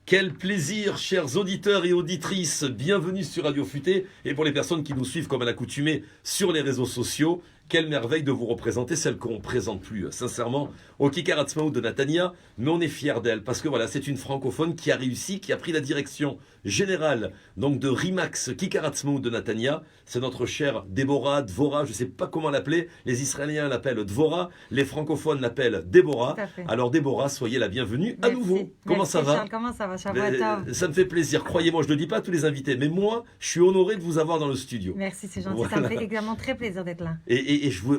Quel plaisir, chers auditeurs et auditrices, bienvenue sur Radio Futé. Et pour les personnes qui nous suivent comme à l'accoutumée sur les réseaux sociaux, quelle merveille de vous représenter, celle qu'on ne présente plus, sincèrement, au Kikar Hatzmaout de Natania, mais on est fiers d'elle, parce que voilà, c'est une francophone qui a réussi, qui a pris la direction générale donc de RIMAX Kikar Hatzmaout de Natania. C'est notre chère Déborah, Dvora, je ne sais pas comment l'appeler, les Israéliens l'appellent Dvora, les francophones l'appellent Déborah. Alors Déborah, soyez la bienvenue à nouveau. Comment ça va? Charles, comment ça va? Ça me fait plaisir, croyez-moi, je ne le dis pas à tous les invités, mais moi, je suis honoré de vous avoir dans le studio. Merci, c'est gentil, voilà. Ça me fait également très plaisir d'être là.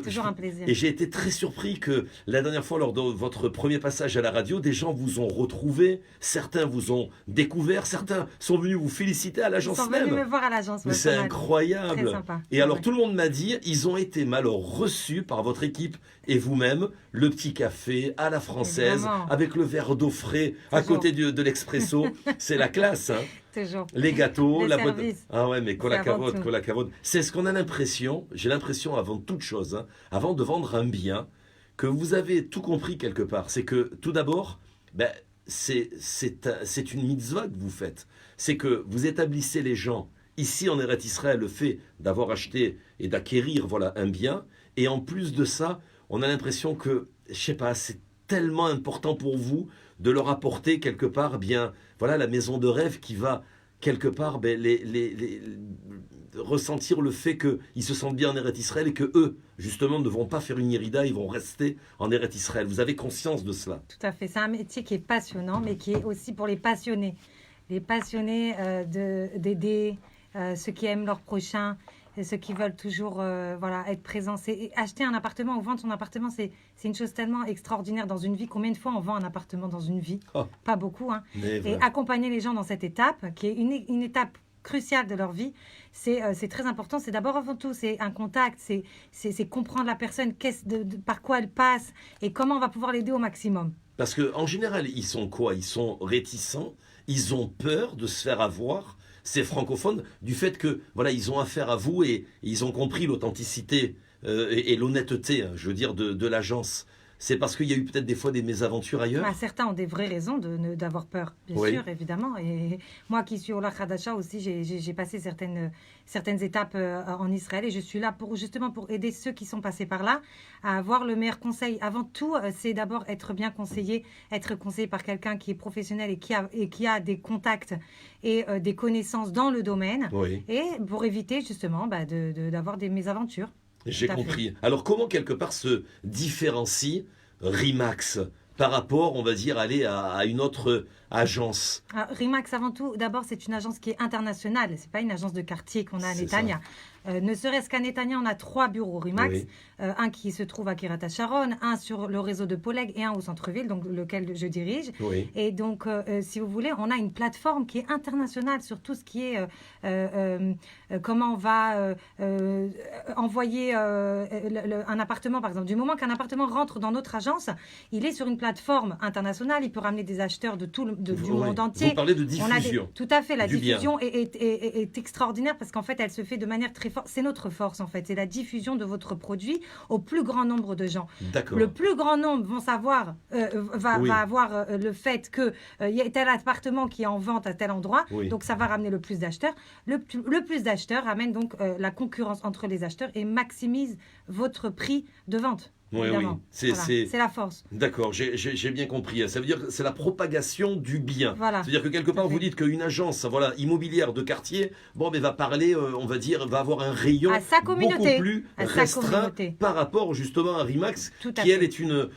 Toujours un plaisir. Et j'ai été très surpris que la dernière fois, lors de votre premier passage à la radio, des gens vous ont retrouvé, certains vous ont découvert, certains sont venus vous féliciter à l'agence même. Ils sont venus me voir à l'agence. Mais c'est incroyable. Très sympa. Et alors tout le monde m'a dit, ils ont été reçus par votre équipe et vous-même, le petit café à la française, avec le verre d'eau frais à côté de l'expresso. C'est la classe, hein. Toujours. Les gâteaux, la bonne... Ah ouais, mais cola cavote. C'est ce qu'on a l'impression, j'ai l'impression avant toute chose, hein, avant de vendre un bien, que vous avez tout compris quelque part. C'est que tout d'abord, c'est une mitzvah que vous faites. C'est que vous établissez les gens ici en Eretz Israël, le fait d'avoir acheté et d'acquérir un bien. Et en plus de ça, on a l'impression que, je sais pas, c'est tellement important pour vous de leur apporter quelque part la maison de rêve qui va quelque part ressentir le fait qu'ils se sentent bien en Eretz Israël et que eux justement ne vont pas faire une irida, ils vont rester en Eretz Israël. Vous avez conscience de cela? Tout à fait, c'est un métier qui est passionnant mais qui est aussi pour les passionnés d'aider ceux qui aiment leur prochain, et ceux qui veulent toujours être présents. Acheter un appartement ou vendre son appartement, c'est une chose tellement extraordinaire dans une vie. Combien de fois on vend un appartement dans une vie? Pas beaucoup. Hein. Et accompagner les gens dans cette étape, qui est une étape cruciale de leur vie, c'est très important. C'est d'abord avant tout, c'est un contact, c'est comprendre la personne, par quoi elle passe et comment on va pouvoir l'aider au maximum. Parce qu'en général, ils sont quoi? Ils sont réticents, ils ont peur de se faire avoir. Ces francophones, du fait que ils ont affaire à vous et ils ont compris l'authenticité et l'honnêteté, je veux dire, de l'agence. C'est parce qu'il y a eu peut-être des fois des mésaventures ailleurs? Certains ont des vraies raisons d'avoir peur, bien sûr, évidemment. Et moi qui suis au Ola Khadasha aussi, j'ai passé certaines étapes en Israël et je suis là justement pour aider ceux qui sont passés par là à avoir le meilleur conseil. Avant tout, c'est d'abord être bien conseillé, être conseillé par quelqu'un qui est professionnel et qui a des contacts et des connaissances dans le domaine, et pour éviter justement d'avoir des mésaventures. J'ai compris. Alors comment quelque part se différencie RIMAX par rapport, on va dire, à une autre agence? RIMAX, avant tout, d'abord, c'est une agence qui est internationale. Ce n'est pas une agence de quartier qu'on a à Netanya. Ne serait-ce qu'à Netanya, on a 3 bureaux RIMAX. Un qui se trouve à Kiryat HaSharon, un sur le réseau de Poleg et un au centre-ville, donc lequel je dirige. Et donc, si vous voulez, on a une plateforme qui est internationale sur tout ce qui est comment on va envoyer un appartement, par exemple. Du moment qu'un appartement rentre dans notre agence, il est sur une plateforme internationale. Il peut ramener des acheteurs de du monde entier. Vous parlez de diffusion. Tout à fait. La diffusion est extraordinaire parce qu'en fait, elle se fait de manière très forte. C'est notre force, en fait. C'est la diffusion de votre produit au plus grand nombre de gens. Le plus grand nombre vont savoir, va avoir le fait qu'il y a tel appartement qui est en vente à tel endroit. Donc, ça va ramener le plus d'acheteurs. Le plus d'acheteurs ramène donc la concurrence entre les acheteurs et maximise votre prix de vente. C'est la force. D'accord, j'ai bien compris. Ça veut dire que c'est la propagation du bien. C'est-à-dire que quelque part, vous dites qu'une agence immobilière de quartier va parler, on va dire, va avoir un rayon beaucoup plus restreint par rapport justement à RIMAX, qui elle est une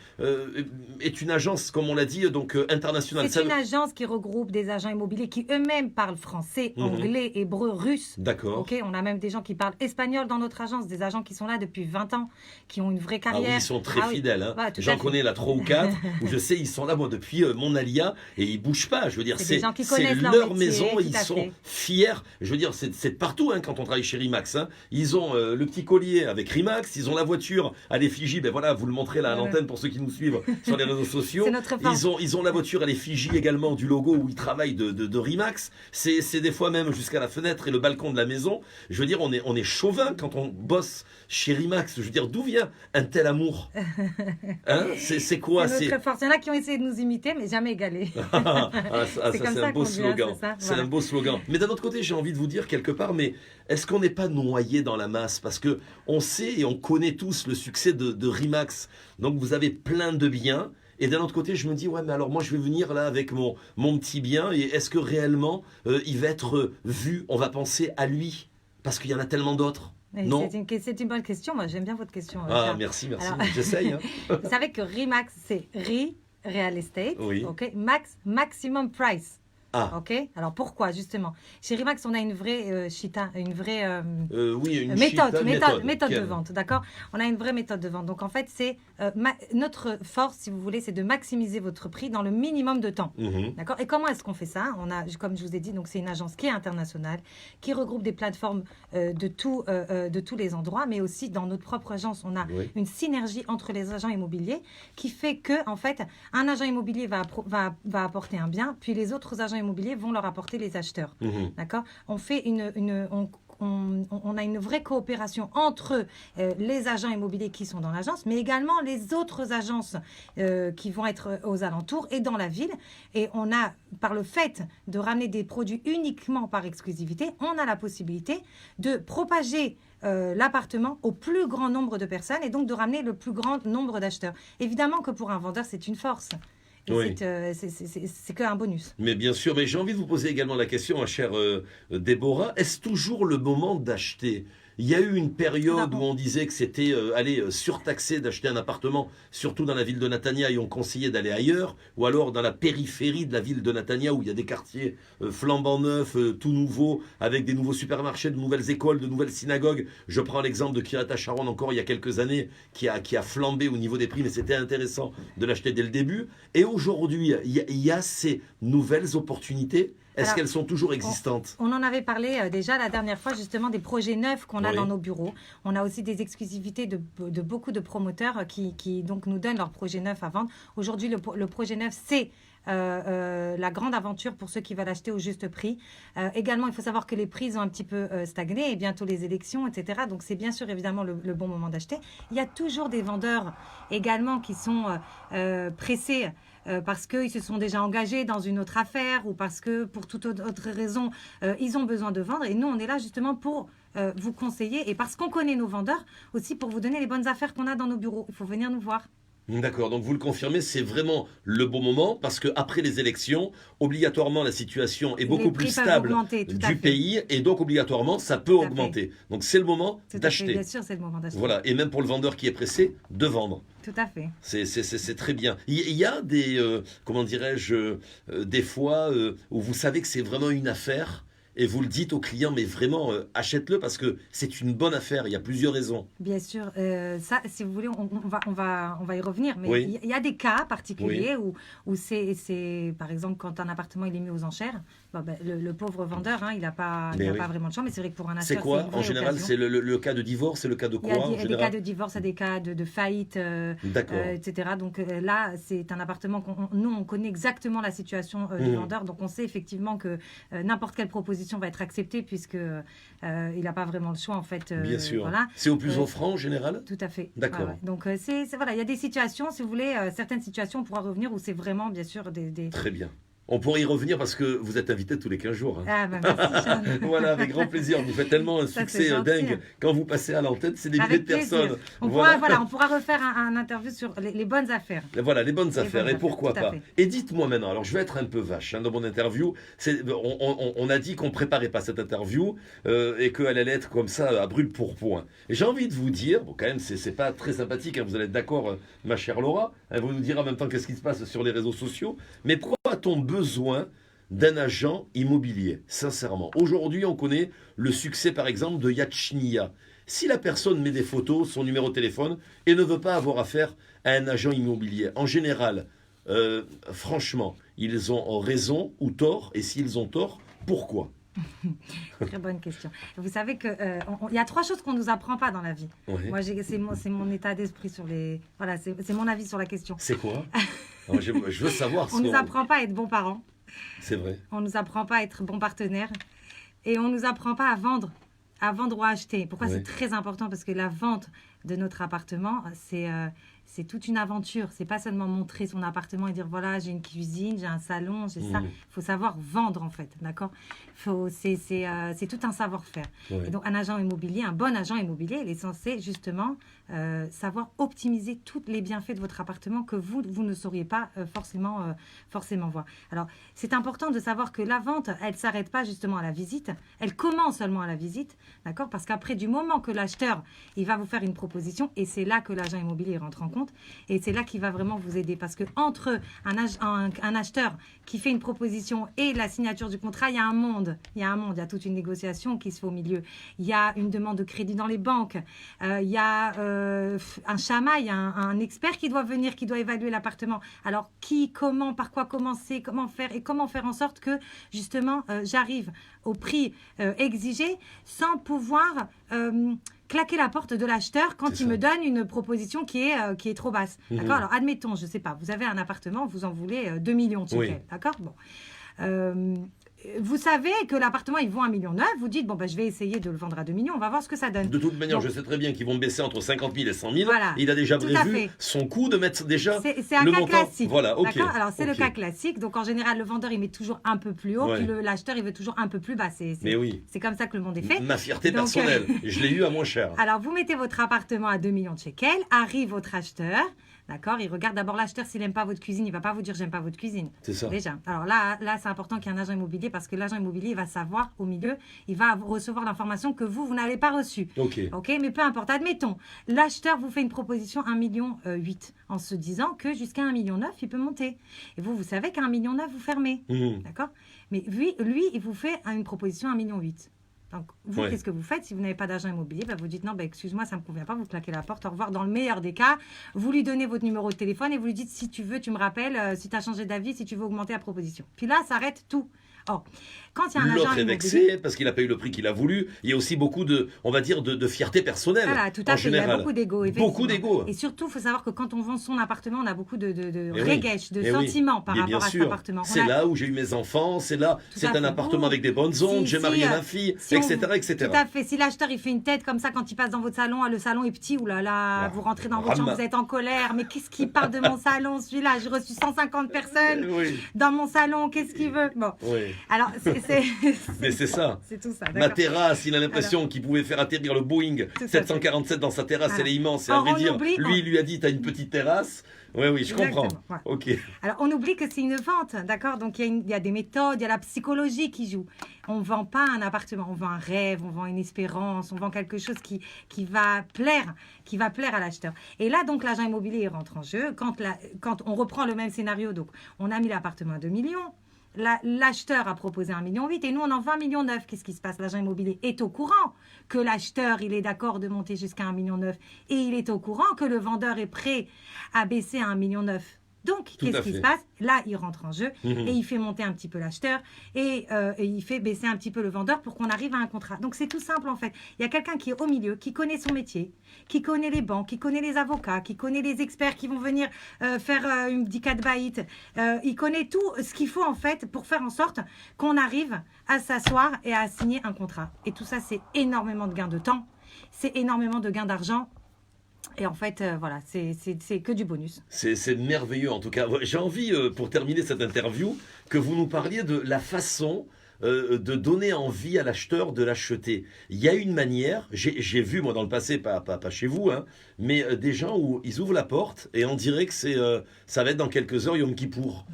agence, comme on l'a dit, donc internationale. C'est une agence qui regroupe des agents immobiliers qui eux-mêmes parlent français, anglais, hébreu, russe. D'accord. On a même des gens qui parlent espagnol dans notre agence, des agents qui sont là depuis 20 ans, qui ont une vraie carrière. Ils sont très fidèles. Hein. J'en connais là 3 ou 4 où je sais, ils sont là depuis mon alia et ils bougent pas. Je veux dire, c'est leur maison et ils sont fiers. Je veux dire, c'est partout quand on travaille chez RIMAX. Hein. Ils ont le petit collier avec RIMAX, ils ont la voiture à l'effigie. Vous le montrez là à l'antenne pour ceux qui nous suivent sur les réseaux sociaux. Ils ont la voiture à l'effigie également du logo où ils travaillent de RIMAX. C'est des fois même jusqu'à la fenêtre et le balcon de la maison. Je veux dire, on est chauvin quand on bosse chez RIMAX. Je veux dire, d'où vient un tel amour l'amour. Hein, c'est quoi? C'est notre force. Il y en a qui ont essayé de nous imiter, mais jamais égalé. C'est un beau slogan. C'est un beau slogan. Mais d'un autre côté, j'ai envie de vous dire quelque part, mais est-ce qu'on n'est pas noyé dans la masse? Parce que on sait et on connaît tous le succès de Rimax. Donc vous avez plein de biens. Et d'un autre côté, je me dis, ouais, mais alors moi, je vais venir là avec mon petit bien. Et est-ce que réellement, il va être vu? On va penser à lui? Parce qu'il y en a tellement d'autres. Non. C'est une bonne question. Moi, j'aime bien votre question. Ah, merci. Alors, j'essaye. Hein. Vous savez que Rimax, c'est Real Estate. Oui. Okay? Maximum Price. Ah. Ok. Alors pourquoi justement? Chez Rimax, on a une vraie méthode de vente, d'accord? On a une vraie méthode de vente. Donc en fait, c'est notre force, si vous voulez, c'est de maximiser votre prix dans le minimum de temps, d'accord? Et comment est-ce qu'on fait ça? On a, comme je vous ai dit, donc c'est une agence qui est internationale, qui regroupe des plateformes de tous les endroits, mais aussi dans notre propre agence, on a une synergie entre les agents immobiliers qui fait que en fait, un agent immobilier va apporter un bien, puis les autres agents immobiliers vont leur apporter les acheteurs. D'accord? On fait on a une vraie coopération entre les agents immobiliers qui sont dans l'agence, mais également les autres agences qui vont être aux alentours et dans la ville. Et on a, par le fait de ramener des produits uniquement par exclusivité, on a la possibilité de propager l'appartement au plus grand nombre de personnes et donc de ramener le plus grand nombre d'acheteurs. Évidemment que pour un vendeur, c'est une force. Oui. C'est qu'un bonus. Mais bien sûr, mais j'ai envie de vous poser également la question, ma chère Déborah, est-ce toujours le moment d'acheter? Il y a eu une période où on disait que c'était surtaxé d'acheter un appartement, surtout dans la ville de Netanya, et on conseillait d'aller ailleurs, ou alors dans la périphérie de la ville de Netanya, où il y a des quartiers flambant neufs, tout nouveaux, avec des nouveaux supermarchés, de nouvelles écoles, de nouvelles synagogues. Je prends l'exemple de Kiryat HaSharon encore il y a quelques années, qui a flambé au niveau des prix, mais c'était intéressant de l'acheter dès le début. Et aujourd'hui, il y a ces nouvelles opportunités. Est-ce qu'elles sont toujours existantes? On en avait parlé déjà la dernière fois, justement, des projets neufs qu'on a dans nos bureaux. On a aussi des exclusivités de beaucoup de promoteurs qui donc nous donnent leurs projets neufs à vendre. Aujourd'hui, le projet neuf, c'est la grande aventure pour ceux qui veulent acheter au juste prix. Également, il faut savoir que les prix ont un petit peu stagné et bientôt les élections, etc. Donc, c'est bien sûr évidemment le bon moment d'acheter. Il y a toujours des vendeurs également qui sont pressés parce qu'ils se sont déjà engagés dans une autre affaire ou parce que pour toute autre raison, ils ont besoin de vendre. Et nous, on est là justement pour vous conseiller et parce qu'on connaît nos vendeurs aussi pour vous donner les bonnes affaires qu'on a dans nos bureaux. Il faut venir nous voir. D'accord, donc vous le confirmez, c'est vraiment le bon moment parce qu'après les élections, obligatoirement la situation est beaucoup plus stable du pays et donc obligatoirement ça peut augmenter. Donc c'est le moment d'acheter. Bien sûr, c'est le moment d'acheter. Voilà, et même pour le vendeur qui est pressé, de vendre. Tout à fait. C'est très bien. Il y a des, comment dirais-je, des fois où vous savez que c'est vraiment une affaire et vous le dites au client, mais vraiment, achète-le parce que c'est une bonne affaire. Il y a plusieurs raisons. Bien sûr. Ça, si vous voulez, on va y revenir. Mais il y a des cas particuliers où c'est, par exemple, quand un appartement il est mis aux enchères, le pauvre vendeur, il n'a pas vraiment de champ. Mais c'est vrai que pour un acheteur, c'est quoi en général? C'est le cas de divorce? C'est le cas de quoi? Il y a des cas de divorce, il y a des cas de faillite, etc. Donc là, c'est un appartement nous, on connaît exactement la situation du vendeur. Donc on sait effectivement que n'importe quelle proposition va être acceptée puisque il n'a pas vraiment le choix en fait. Bien sûr. Voilà. C'est au plus offrant en général? Tout à fait. D'accord. Ouais. Donc voilà, il y a des situations, si vous voulez, certaines situations, on pourra revenir où c'est vraiment bien sûr des... Très bien. On pourrait y revenir parce que vous êtes invité tous les 15 jours. Hein. Ah, merci, Jeanne. Voilà, avec grand plaisir. Vous faites tellement un succès dingue. Quand vous passez à l'antenne, c'est des milliers de personnes. On pourra refaire un interview sur les bonnes affaires. Voilà, les bonnes affaires. Et pourquoi pas. Et dites-moi maintenant, alors je vais être un peu vache dans mon interview. On a dit qu'on ne préparait pas cette interview et qu'elle allait être comme ça à brûle pour point. Et j'ai envie de vous dire, bon, quand même, c'est pas très sympathique, vous allez être d'accord, ma chère Laura. Vous nous direz en même temps qu'est-ce qui se passe sur les réseaux sociaux. Mais pourquoi a-t-on besoin d'un agent immobilier, sincèrement? Aujourd'hui, on connaît le succès, par exemple, de Yad Shniya. Si la personne met des photos, son numéro de téléphone, et ne veut pas avoir affaire à un agent immobilier, en général, franchement, ils ont raison ou tort, et s'ils ont tort, pourquoi? Très bonne question. Vous savez qu'il y a 3 choses qu'on ne nous apprend pas dans la vie. Oui. Moi, c'est mon état d'esprit sur les... Voilà, c'est mon avis sur la question. C'est quoi? Alors, je veux savoir. On ne nous apprend pas à être bons parents. C'est vrai. On ne nous apprend pas à être bons partenaires. Et on ne nous apprend pas à vendre avant de acheter. Pourquoi Oui. c'est très important? Parce que la vente de notre appartement, c'est toute une aventure. C'est pas seulement montrer son appartement et dire voilà, j'ai une cuisine, j'ai un salon, j'ai ça. Il faut savoir vendre en fait, d'accord? C'est tout un savoir-faire. Ouais. Et donc un agent immobilier, un bon agent immobilier, il est censé justement savoir optimiser tous les bienfaits de votre appartement que vous ne sauriez pas forcément voir. Alors c'est important de savoir que la vente, elle s'arrête pas justement à la visite, elle commence seulement à la visite, d'accord? Parce qu'après du moment que l'acheteur, il va vous faire une proposition, et c'est là que l'agent immobilier rentre en compte, et c'est là qu'il va vraiment vous aider, parce que entre un acheteur qui fait une proposition et la signature du contrat, il y a un monde, il y a toute une négociation qui se fait au milieu, il y a une demande de crédit dans les banques, il y a un chamail, un expert qui doit venir, qui doit évaluer l'appartement. Alors comment, par quoi commencer, comment faire en sorte que justement j'arrive au prix exigé sans pouvoir claquer la porte de l'acheteur quand il me donne une proposition qui est trop basse. D'accord? Alors, admettons, je ne sais pas, vous avez un appartement, vous en voulez 2 millions de shekels. D'accord? Bon. Vous savez que l'appartement, il vaut 1,9 million. Vous dites, bon, je vais essayer de le vendre à 2 millions. On va voir ce que ça donne. De toute manière, je sais très bien qu'ils vont baisser entre 50 000 et 100 000. Voilà. Il a déjà prévu son coût de mettre déjà c'est un le cas montant. Classique. Voilà, ok. Alors, c'est le cas classique. Donc, en général, le vendeur, il met toujours un peu plus haut, puis l'acheteur, il veut toujours un peu plus bas. C'est comme ça que le monde est fait. Ma fierté personnelle. Je l'ai eu à moins cher. Alors, vous mettez votre appartement à 2 millions de shekels. Arrive votre acheteur. D'accord? Il regarde d'abord l'acheteur. S'il n'aime pas votre cuisine, il ne va pas vous dire j'aime pas votre cuisine. C'est ça. Déjà. Alors là c'est important qu'il y ait un agent immobilier parce que l'agent immobilier il va savoir au milieu, il va recevoir l'information que vous n'avez pas reçue. Ok. Mais peu importe. Admettons, l'acheteur vous fait une proposition 1,8 million en se disant que jusqu'à 1,9 million, il peut monter. Et vous savez qu'à 1,9 million, vous fermez. D'accord? Mais lui, il vous fait une proposition 1,8 million. Donc, vous, qu'est-ce que vous faites si vous n'avez pas d'agent immobilier? Vous dites non, excuse-moi, ça ne me convient pas, vous claquez la porte, au revoir. Dans le meilleur des cas, vous lui donnez votre numéro de téléphone et vous lui dites si tu veux, tu me rappelles, si tu as changé d'avis, si tu veux augmenter la proposition. Puis là, ça arrête tout. Or, quand il y a un agent l'autre est immobilier, vexé parce qu'il n'a pas eu le prix qu'il a voulu. Il y a aussi beaucoup de, on va dire, de fierté personnelle. Voilà, tout à fait. Général. Il y a beaucoup d'ego. Beaucoup d'ego. Et surtout, il faut savoir que quand on vend son appartement, on a beaucoup de regesh, de sentiments par rapport à cet appartement. C'est là où j'ai eu mes enfants, c'est un appartement avec des bonnes ondes, j'ai marié ma fille, etc., etc. Tout à fait. Si l'acheteur il fait une tête comme ça quand il passe dans votre salon, le salon est petit, oulala, vous rentrez dans votre chambre, vous êtes en colère, mais qu'est-ce qui parle de mon salon, celui-là? J'ai reçu 150 personnes dans mon salon, qu'est-ce qu'il veut? Bon. Alors, mais c'est ça. C'est tout ça. Ma terrasse, il a l'impression qu'il pouvait faire atterrir le Boeing 747 dans sa terrasse, elle est immense. Et à vrai dire, lui, il lui a dit, t'as une petite terrasse. Oui, je comprends. Ouais. Ok. Alors, on oublie que c'est une vente, d'accord? Donc, il y a des méthodes, il y a la psychologie qui joue. On ne vend pas un appartement, on vend un rêve, on vend une espérance, on vend quelque chose qui va plaire à l'acheteur. Et là, donc, l'agent immobilier rentre en jeu. Quand on reprend le même scénario, donc, on a mis l'appartement à 2 millions. L'acheteur a proposé 1,8 million et nous on en vend 1,9 million. Qu'est-ce qui se passe? L'agent immobilier est au courant que l'acheteur il est d'accord de monter jusqu'à 1,9 million et il est au courant que le vendeur est prêt à baisser à 1,9 million. Donc, qu'est-ce qui se passe? Là, il rentre en jeu et il fait monter un petit peu l'acheteur et il fait baisser un petit peu le vendeur pour qu'on arrive à un contrat. Donc, c'est tout simple en fait. Il y a quelqu'un qui est au milieu, qui connaît son métier, qui connaît les banques, qui connaît les avocats, qui connaît les experts qui vont venir faire une dicat baït. Il connaît tout ce qu'il faut en fait pour faire en sorte qu'on arrive à s'asseoir et à signer un contrat. Et tout ça, c'est énormément de gains de temps, c'est énormément de gains d'argent. Et en fait, voilà, c'est que du bonus. C'est merveilleux en tout cas. J'ai envie, pour terminer cette interview, que vous nous parliez de la façon de donner envie à l'acheteur de l'acheter. Il y a une manière, j'ai vu moi dans le passé, pas chez vous, hein, mais des gens où ils ouvrent la porte et on dirait que ça va être dans quelques heures Yom Kippour.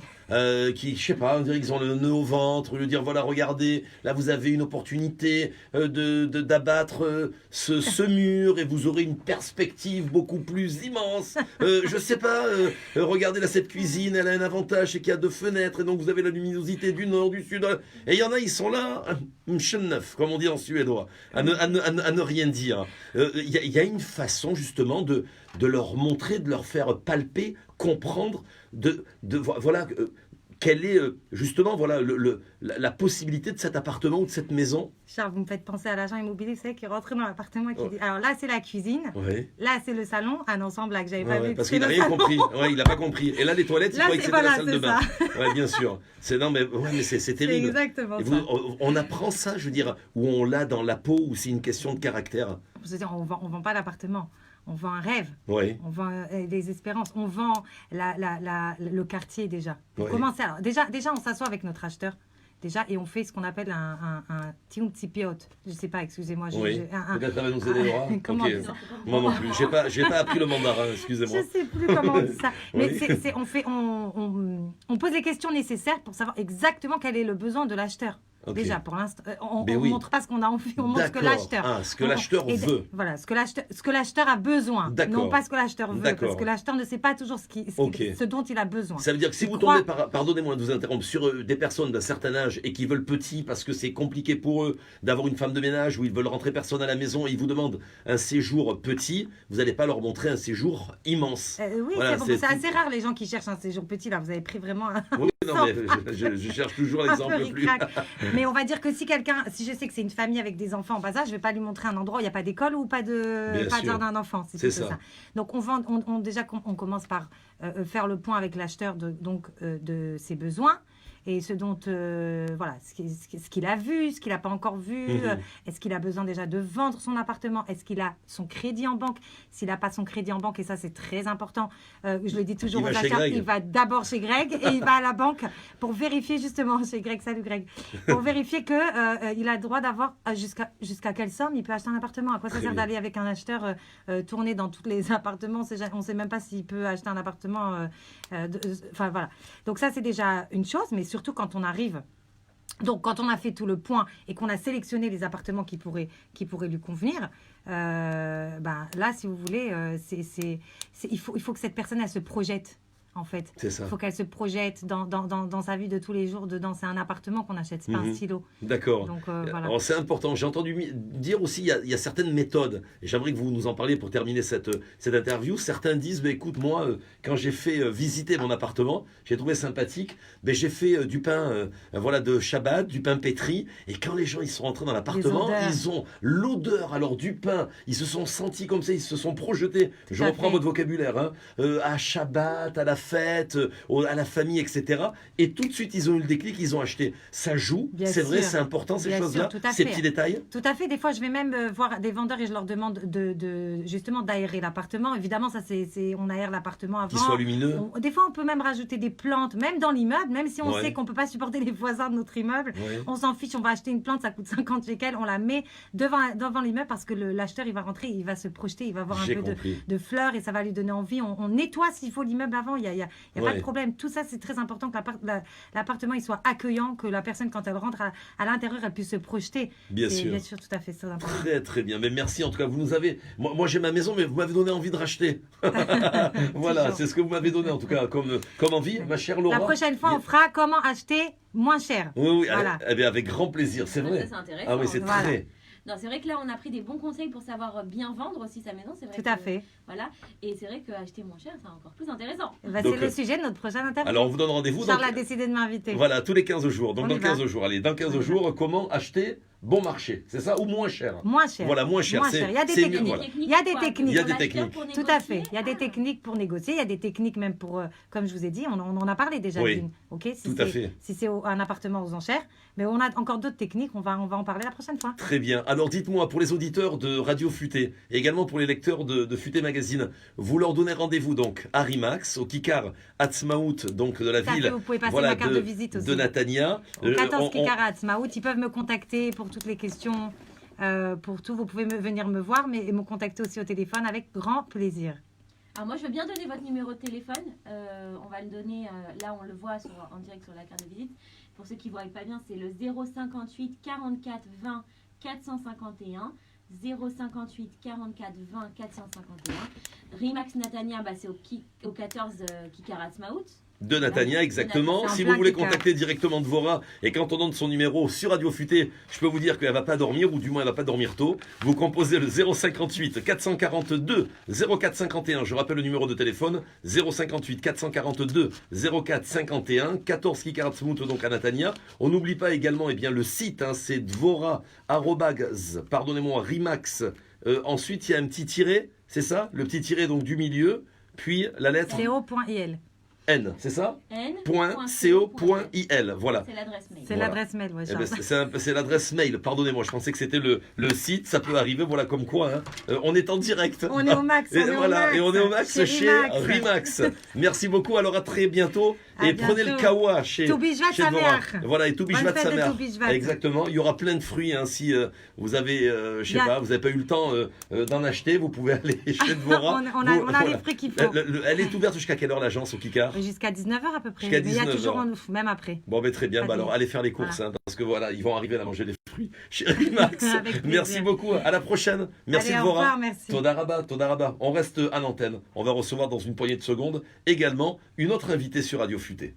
Qui, je sais pas, on dirait qu'ils ont le nœud au ventre, lui dire voilà, regardez, là vous avez une opportunité d'abattre ce mur et vous aurez une perspective beaucoup plus immense. Je sais pas, regardez là cette cuisine, elle a un avantage, c'est qu'il y a 2 fenêtres et donc vous avez la luminosité du nord, du sud. Et il y en a, ils sont là, neuf, comme on dit en suédois, à ne rien dire. Il y a une façon justement de leur montrer, de leur faire palper, comprendre, voilà, quelle est justement voilà, la possibilité de cet appartement ou de cette maison? Charles, vous me faites penser à l'agent immobilier, vous savez, qui est rentré dans l'appartement et qui dit, alors là, c'est la cuisine, Ouais. là, c'est le salon. Ah non, sans blague, j'avais pas vu. Parce qu'il n'a rien compris. Ouais, il n'a pas compris. Et là, les toilettes, il croyait que c'était la salle de bain. Ouais, bien sûr. Non, mais c'est terrible. C'est exactement Et ça. on apprend ça, je veux dire, où on l'a dans la peau, ou c'est une question de caractère. C'est-à-dire, on vend pas l'appartement. On vend un rêve, Oui. on vend des espérances, on vend le quartier déjà. On Ouais. commence alors, déjà, on s'assoit avec notre acheteur déjà et on fait ce qu'on appelle un tiumtsipiot. Je sais pas, excusez-moi. Oui. Peut-être ça va nous aider, Laura. Comment Ok. on dit ça? Moi non plus. J'ai pas appris le mandarin, excusez-moi. Je sais plus comment on dit ça. Mais Oui. on pose les questions nécessaires pour savoir exactement quel est le besoin de l'acheteur. Ok. Déjà, pour l'instant, on Ben ne oui. montre pas ce qu'on a envie, on montre ce que D'accord. l'acheteur. Ah, ce que l'acheteur veut. Voilà, ce que l'acheteur a besoin. D'accord. Non pas ce que l'acheteur veut, D'accord. parce que l'acheteur ne sait pas toujours ce dont il a besoin. Ça veut dire que si Je vous crois- tombez, pardonnez-moi de vous interrompre, sur des personnes d'un certain âge et qui veulent petit parce que c'est compliqué pour eux d'avoir une femme de ménage ou ils veulent rentrer personne à la maison et ils vous demandent un séjour petit, vous n'allez pas leur montrer un séjour immense. Oui, Voilà, c'est assez rare les gens qui cherchent un séjour petit. Là, vous avez pris vraiment un Oui, non, mais je cherche toujours l'exemple peu le plus. ric-rac. Mais on va dire que si je sais que c'est une famille avec des enfants en bas âge, je vais pas lui montrer un endroit où il n'y a pas d'école ou pas de Bien sûr. jardin d'enfants. C'est plutôt ça. Donc on commence par faire le point avec l'acheteur de ses besoins et ce dont voilà ce qu'il a vu, ce qu'il n'a pas encore vu. Mhm. Est-ce qu'il a besoin déjà de vendre son appartement? Est-ce qu'il a son crédit en banque? S'il n'a pas son crédit en banque, et ça c'est très important, je le dis toujours Il va aux chez acheteurs, Greg. il va d'abord chez Greg et il va à la banque pour vérifier justement chez Greg, salut Greg, pour vérifier que il a le droit d'avoir jusqu'à quelle somme il peut acheter un appartement. À quoi ça Très sert bien. d'aller avec un acheteur tourner dans tous les appartements? On sait même pas s'il peut acheter un appartement. Enfin voilà. Donc ça c'est déjà une chose, mais surtout quand on arrive. Donc, quand on a fait tout le point et qu'on a sélectionné les appartements qui pourraient lui convenir, là, si vous voulez, il faut que cette personne, elle se projette, en fait. C'est ça. Il faut qu'elle se projette dans sa vie de tous les jours. Dedans, c'est un appartement qu'on achète, c'est pas un stylo. D'accord. Donc, voilà. Alors, c'est important. J'ai entendu dire aussi, il y a certaines méthodes, et j'aimerais que vous nous en parliez pour terminer cette interview. Certains disent, écoute, moi, quand j'ai fait visiter mon appartement, j'ai trouvé sympathique, j'ai fait du pain voilà, de Shabbat, du pain pétri, et quand les gens ils sont rentrés dans l'appartement, odeurs. ils ont l'odeur alors du pain, ils se sont sentis comme ça, ils se sont projetés, je à reprends fait. votre vocabulaire, hein, à Shabbat, à la fête, à la famille, etc. Et tout de suite, ils ont eu le déclic, ils ont acheté. Ça joue, Bien c'est vrai, sûr. c'est important ces Bien sûr, choses-là, tout à ces fait. petits détails. Tout à fait. Des fois, je vais même voir des vendeurs et je leur demande justement d'aérer l'appartement. Évidemment, ça, on aère l'appartement avant. Qu'ils soient lumineux. Des fois, on peut même rajouter des plantes, même dans l'immeuble, même si on Ouais. sait qu'on peut pas supporter les voisins de notre immeuble. Ouais. On s'en fiche, on va acheter une plante, ça coûte 50 shekels, on la met devant l'immeuble parce que l'acheteur, il va rentrer, il va se projeter, il va voir un J'ai peu compris. de fleurs et ça va lui donner envie. On nettoie s'il faut l'immeuble avant, il y a pas Ouais. de problème. Tout ça, c'est très important que l'appartement il soit accueillant, que la personne, quand elle rentre à l'intérieur, elle puisse se projeter. Bien C'est sûr. bien sûr, tout à fait, c'est très important. Très très bien, mais merci en tout cas, vous nous avez... Moi j'ai ma maison, mais vous m'avez donné envie de racheter. Voilà, Toujours. c'est ce que vous m'avez donné en tout cas comme envie, ma chère Laura. La prochaine fois, on fera comment acheter moins cher. Oui, oui, Voilà. avec grand plaisir, c'est Ça, vrai. c'est intéressant. Ah oui, c'est Voilà. très... Non, c'est vrai que là, on a pris des bons conseils pour savoir bien vendre aussi sa maison. C'est vrai Tout que- à fait. Voilà. Et c'est vrai qu'acheter moins cher, c'est encore plus intéressant. C'est Donc, le sujet de notre prochaine interview. Alors on vous donne rendez-vous. Charles donc- a décidé de m'inviter. Voilà, tous les 15 jours. Donc On dans y va. 15 jours, allez, dans 15 On y jours, comment acheter bon marché, c'est ça, ou moins cher? Moins cher. Voilà, moins cher. Moins c'est- cher. Il y a des c'est techniques. mieux, voilà. Il y a des techniques. Il y a des Pour l'acheteur, techniques. pour Tout à fait. négocier. Il y a des techniques pour négocier. Il y a des techniques même pour, comme je vous ai dit, on en a parlé déjà. Oui. d'une. Ok. Si Tout à c'est- fait. Si c'est un appartement aux enchères, mais on a encore d'autres techniques. On va en parler la prochaine fois. Très bien. Alors dites-moi, pour les auditeurs de Radio Futé, et également pour les lecteurs de Futé Magazine, vous leur donnez rendez-vous donc à Rimax, au Kikar Hatzmaout, donc de la Tout à fait, ville vous pouvez passer voilà, ma carte de visite aussi. de Natania. Au 14 on- Kikarats, Maout, ils peuvent me contacter pour toutes les questions, pour tout. Vous pouvez venir me voir, mais et me contacter aussi au téléphone avec grand plaisir. Alors moi, je veux bien donner votre numéro de téléphone. On va le donner, là on le voit en direct sur la carte de visite. Pour ceux qui ne voient pas bien, c'est le 058 44 20 451. 058 44 20 451. Rimax Natania, c'est au 14 Kikarat Maout. De Natania, exactement. C'est en Si plein vous voulez Kikar. contacter directement Dvora, et quand on donne son numéro sur Radio Futé, je peux vous dire qu'elle va pas dormir, ou du moins elle va pas dormir tôt. Vous composez le 058 442 0451. Je rappelle le numéro de téléphone 058 442 0451. 14 Kikar Tzmout donc à Natania. On n'oublie pas également le site, c'est Dvora pardonnez-moi, Rimax. Ensuite il y a un petit tiret, c'est ça? Le petit tiret donc du milieu, puis la lettre CO.il. N, c'est ça? N.co.il. Voilà. C'est l'adresse mail. C'est Voilà. l'adresse mail, ouais, Eh ben, Charles. c'est l'adresse mail, pardonnez-moi, je pensais que c'était le site, ça peut arriver, voilà comme quoi, on est en direct. On est au max, Et voilà, et on est au max chez Rimax. Rimax. Merci beaucoup, alors à très bientôt. À Et prenez le bientôt. kawa chez Toubishvat chez Dvora. Sameach. Voilà, et Toubishvat Bonne fête de Sameach. Toubishvat. Exactement, il y aura plein de fruits, si vous avez, je sais Bien. pas, vous n'avez pas eu le temps d'en acheter, vous pouvez aller chez Dvora. On a les prix qu'il faut. Elle est ouverte jusqu'à quelle heure l'agence au Kikar? Jusqu'à 19h à peu près. Jusqu'à Mais il y a 19h. toujours, même après. Bon, mais très bien. Vas-y. Alors, allez faire les courses, parce que voilà, ils vont arriver à manger des fruits chez Rimax. Avec plaisir. Merci beaucoup. À la prochaine. Merci Allez, au Dvora. revoir, merci. Todaraba, Todaraba. On reste à l'antenne. On va recevoir dans une poignée de secondes également une autre invitée sur Radio Futé.